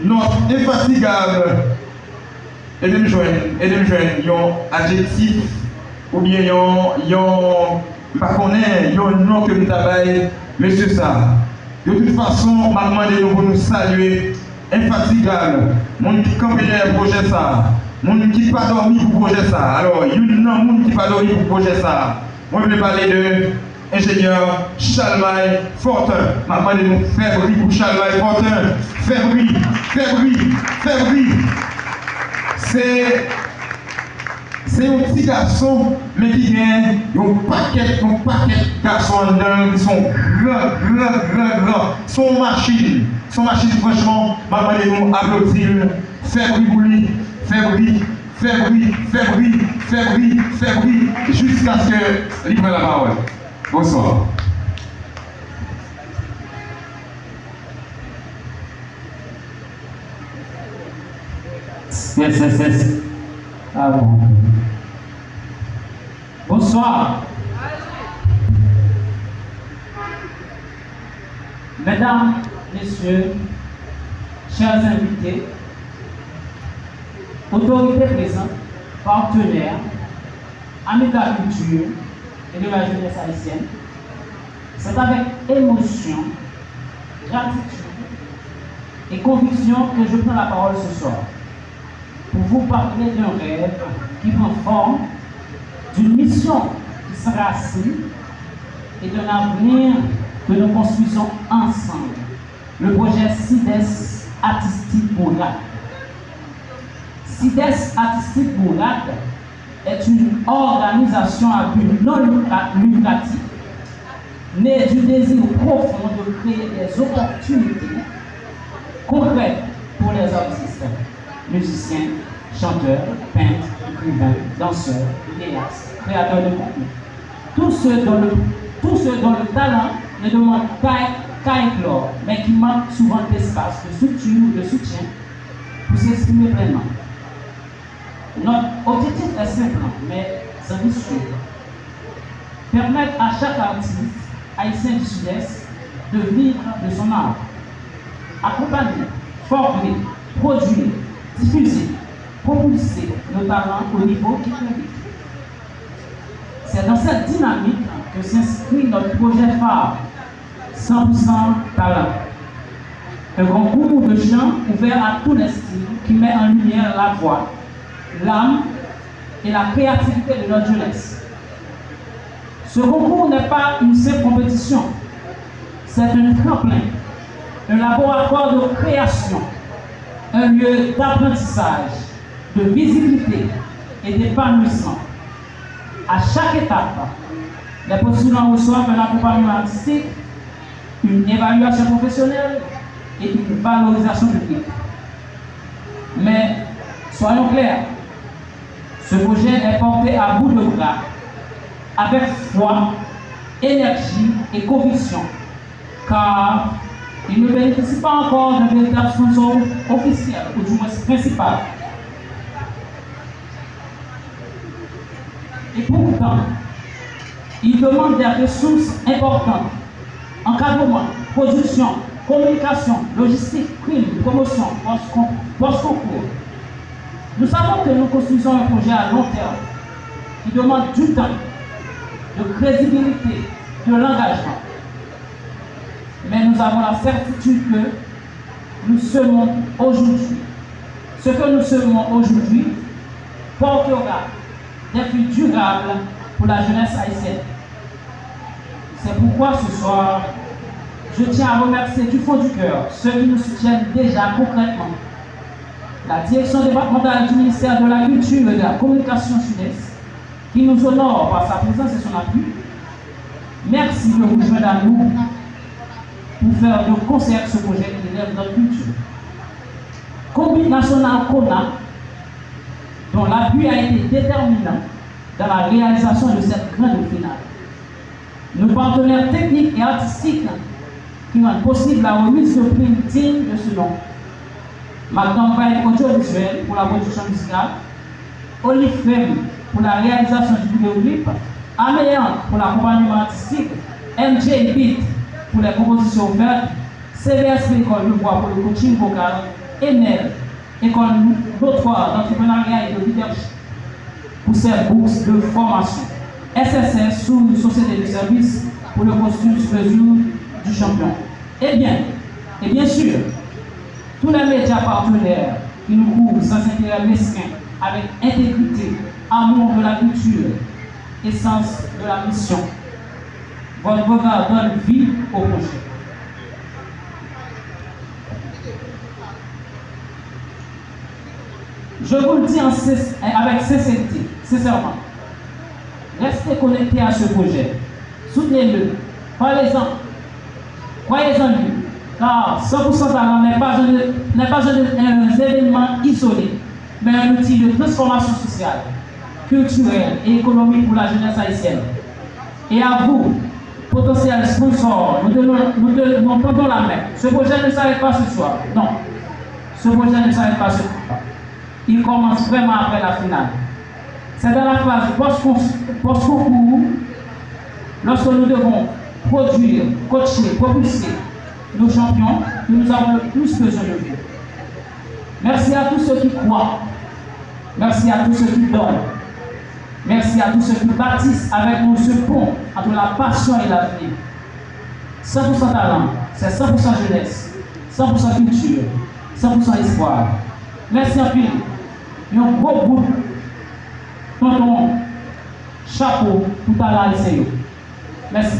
notre infatigable, et de me joindre, un adjectif, ou bien pas connaître, un nom que nous travaillons, monsieur ça. De toute façon, m'a demandé de nous saluer, infatigable, mon qui campe derrière le projet ça, mon qui pas dormi pour projet ça. Alors, il y a un monde qui pas dormi pour projet ça. Moi, je vais parler de ingénieur Chalmaille Fortin. M'a demandé de nous faire bruit pour Chalmaille Fortin. Faire bruit, faire bruit, faire bruit. C'est un petit garçon, mais qui gagne un paquet de garçons dedans qui sont grands. Son machine, franchement, m'a demandé de nous applaudir. Faire bruit pour lui, faire bruit, jusqu'à ce que il prenne la parole. Bonsoir. Yes. Ah bon. Bonsoir. Mesdames, Messieurs, chers invités, autorités présentes, partenaires, amis de la culture et de la jeunesse haïtienne, c'est avec émotion, gratitude et conviction que je prends la parole ce soir pour vous parler d'un rêve qui prend forme, d'une mission qui s'enracine et d'un avenir que nous construisons ensemble. Le projet CIDES Artistique Bourlac. CIDES Artistique Bourlac est une organisation à but non lucratif, née du désir profond de créer des opportunités concrètes pour les artistes, musiciens, chanteurs, peintres, écrivains, danseurs, vidéastes, créateurs de contenu. Tous ceux dont le talent ne demande qu'à éclore, mais qui manquent souvent d'espace, de structure ou de soutien pour s'exprimer pleinement. Notre objectif est simple, mais ambitieux. Permettre à chaque artiste haïtien du Sud-Est de vivre de son art. Accompagner, former, produire, diffuser, propulser nos talents au niveau qui mérite. C'est dans cette dynamique que s'inscrit notre projet phare, 100% talent. Un concours de chant ouvert à tous les styles qui met en lumière la voix, l'âme et la créativité de notre jeunesse. Ce concours n'est pas une simple compétition, c'est un tremplin, un laboratoire de création, un lieu d'apprentissage, de visibilité et d'épanouissement. À chaque étape, les postulants reçoivent un accompagnement artistique, une évaluation professionnelle et une valorisation publique. Mais soyons clairs, ce projet est porté à bout de bras, avec foi, énergie et conviction, car il ne bénéficie pas encore d'un véritable sponsor officiel, ou du moins principal. Et pourtant, il demande des ressources importantes: encadrement, production, communication, logistique, prime, promotion, post-concours. Nous savons que nous construisons un projet à long terme qui demande du temps, de crédibilité, de l'engagement. Mais nous avons la certitude que nous semons aujourd'hui. Ce que nous semons aujourd'hui portera des fruits durables pour la jeunesse haïtienne. C'est pourquoi ce soir, je tiens à remercier du fond du cœur ceux qui nous soutiennent déjà concrètement. La direction départementale du ministère de la Culture et de la Communication Sud-Est, qui nous honore par sa présence et son appui. Merci de vous joindre à nous pour faire de concert ce projet qui élève notre culture. Combine nationale CONA, dont l'appui a été déterminant dans la réalisation de cette grande finale. Nos partenaires techniques et artistiques qui rendent possible la remise de prix digne de ce nom. Ma campagne audiovisuelle pour la production musicale, Olifem pour la réalisation du vidéoclip, Amélian pour l'accompagnement artistique, MJ Beat pour les compositions ouvertes, CVSP École de voix pour le coaching vocal ENEL, École Notoire d'entrepreneuriat et de leadership, pour ses bourses de formation. SSS sous Société de services pour le costume sur mesure du champion. Et bien sûr, tous les médias partenaires qui nous couvrent sans intérêt mesquin, avec intégrité, amour de la culture, essence de la mission. Votre regard donne vie au projet. Je vous le dis avec sincérité, sincèrement. Restez connectés à ce projet. Soutenez-le. Parlez-en. Croyez-en lui. Car 100% talent n'est pas un événement isolé, mais un outil de transformation sociale, culturelle et économique pour la jeunesse haïtienne. Et à vous, potentiels sponsors, nous tendons la main. Ce projet ne s'arrête pas ce soir. Non. Ce projet ne s'arrête pas ce soir. Il commence vraiment après la finale. C'est dans la phase post-concours, lorsque nous devons produire, coacher, propulser nos champions, que nous avons le plus besoin de vous. Merci à tous ceux qui croient. Merci à tous ceux qui donnent. Merci à tous ceux qui bâtissent avec nous ce pont entre la passion et l'avenir. 100% talent, c'est 100% jeunesse, 100% culture, 100% espoir. Merci à tous. Un gros bout, tonton, chapeau pour talent et Merci.